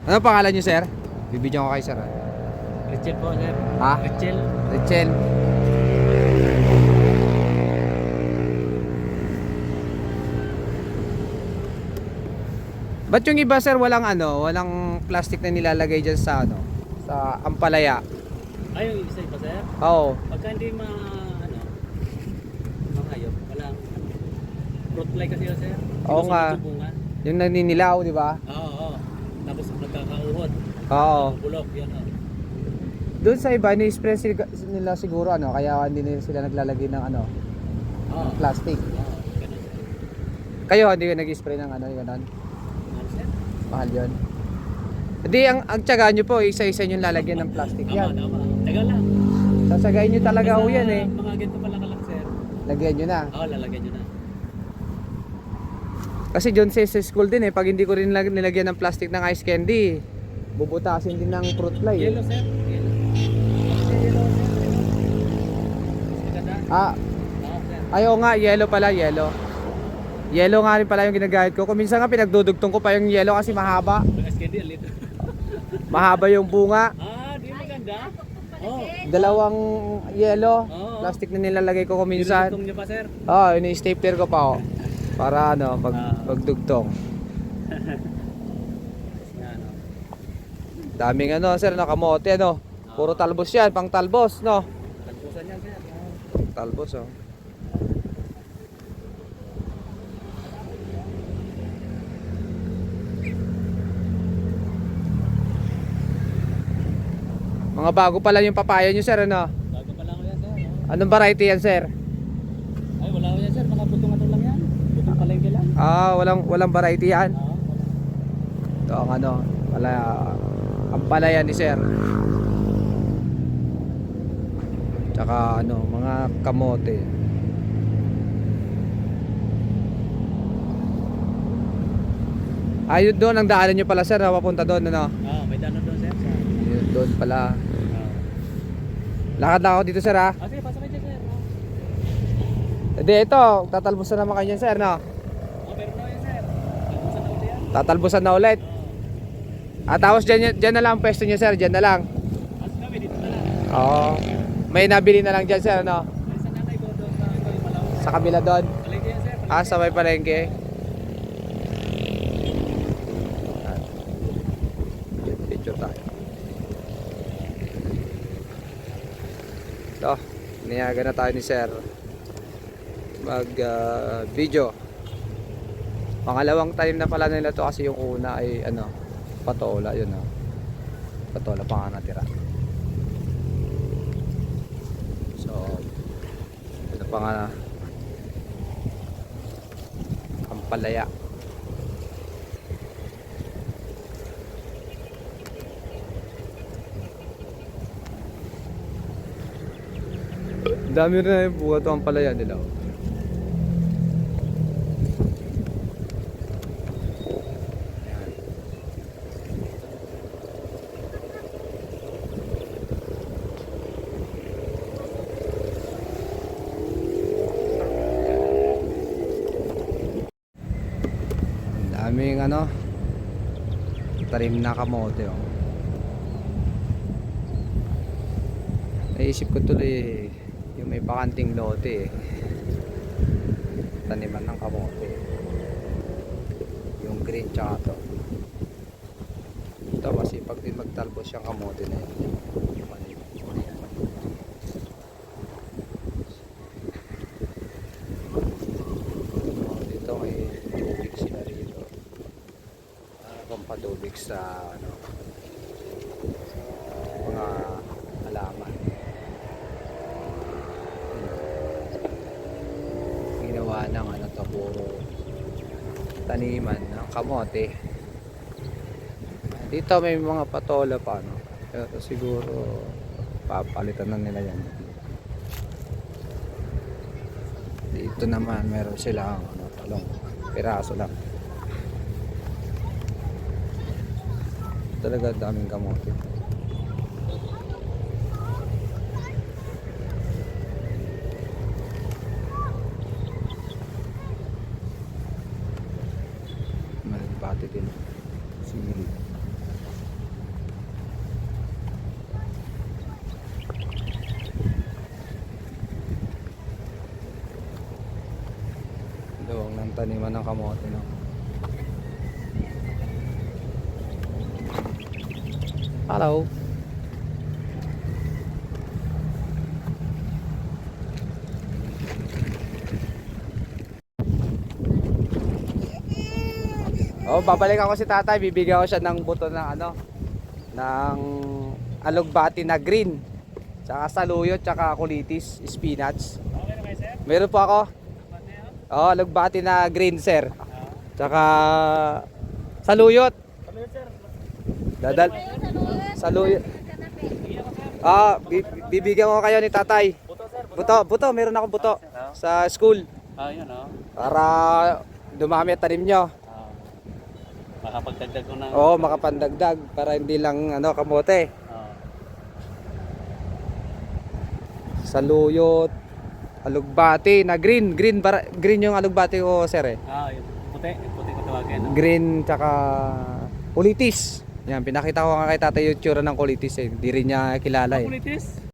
Ano pangalan niyo, sir? Bibigyan ko kay sir. Richel po, sir. Ha? Richel. Richel. Ba't yung iba, sir, walang walang plastic na nilalagay dyan sa sa ampalaya? Ay, yung isa pa, sir. Oo. Pagka hindi mahayop, walang fruit fly kasi yun, sir. Oo nga. Sinusunod yung bunga. Yung naninilaw, di ba? Oo. Tapos nagkakauhod. Oo. Bulok, yan o. Doon sa iba, ni-spray nila siguro kaya hindi nila sila naglalagay ng Oo. plastic. Oo, ganun, sir. Kayo, hindi kayo nag-spray ng ganun? Ano, sir? Mahal yun. Hindi, ang tiyaga nyo po, isa-isa nyo lalagyan ng plastic Tama, yan. tama. Tagal lang. Sasagayin nyo talaga ho yan eh. Mga ganito pala kalak, sir. Lagyan nyo na. Oo, lalagyan nyo na. Kasi dyan sa school din pag hindi ko rin nilagyan ng plastic ng ice candy, bubutasin din ng fruit fly Yellow, sir. Yellow. Yellow, sir. Maganda. Ah, Oo, sir. ayaw nga, yellow pala, yellow. Yellow nga rin pala yung ginagamit ko. Kung minsan nga pinagdudugtong ko pa yung yellow kasi mahaba. Mas candy, alito. Mahaba yung bunga. Di maganda. Oo. Dalawang yellow, Oo. plastic na nilalagay ko kung minsan. Dinudugtong nyo pa, sir. Ini-stapler ko pa para pagdugtong. Nga, no. Daming sir, kamote Puro talbos yan, pang talbos Tagpusan yan, sir. Talbos Mga bago pa lang yung papaya nyo, sir, Bago pa lang ko yan, sir. Anong variety yan, sir? Ay, wala ko yan, sir. Mga butong lang yan. Butong palengke lang. Walang variety yan. Oo. Ito ang ang palaya ni sir. Tsaka mga kamote. Ayun doon ang daanan nyo pala, sir, papunta doon May dano doon, sir. Ayun doon pala. Lakad lang ako dito, sir, ha. Sige, pasok kayo, sir. Hindi, ito, tatalbusan naman kayo, sir, Meron na yan, sir. Tagpusan na ulit yan. Tatalbusan na ulit. Tapos dyan na lang ang pwesto nyo, sir, dyan na lang. Kami, dito na lang. Oo. May nabili na lang dyan, sir, Ay, sa nanay ko doon sa ito yung malaw. Sa kabila doon. Palengke yan, sir. Sa may palengke. Picture tayo. So, niyaga na tayo ni sir mag video. Pangalawang time na pala nila to kasi yung una ay patola yun patola pa nga natira. So, ito pa nga ang palaya. Dami rin na yung buka to ang palaya nila. Daming tarim na kamote Naisip ko tuloy yung may bakanting lote taniman ng kamote, yung green tsaka to. Ito masipag din magtalbos yung kamote na yun. Dito may tubig sila rito, pampadubig sa mga halaman. Ginawa ng puro taniman ng kamote. Dito may mga patola pa pero siguro papalitan na nila yan. Dito naman meron silang talong, piraso lang. Talaga daming kamote. Malipati din. Sili. taniman ng kamote, no? Hello. Oh, babalik ako si tatay, bibigyan ko siya ng buto ng ano, ng alugbati na green. Tsaka saluyot, tsaka kulitis, spinach. Okay na kayo, sir? Meron po ako. Pati yun? Oh, alugbati na green, sir. Tsaka saluyot. Ano yun, sir? Dadal. Saluyot. Sige ako, sir. Ah, bibigyan ko kayo ni tatay. Buto, sir. Buto, meron akong buto sa school Yun, oh. para dumami at tanim nyo. Makapagdagdag ko ng... Oo, makapandagdag para hindi lang ano kamote. Saluyot, alugbati na green para green yung alugbati ko, sir eh. Yung puti. Yung puti ko tawagin. No? Green tsaka kulitis. Yan, pinakita ko nga kay tatay yung tsura ng kulitis eh. Hindi rin niya kilala eh. Kulitis?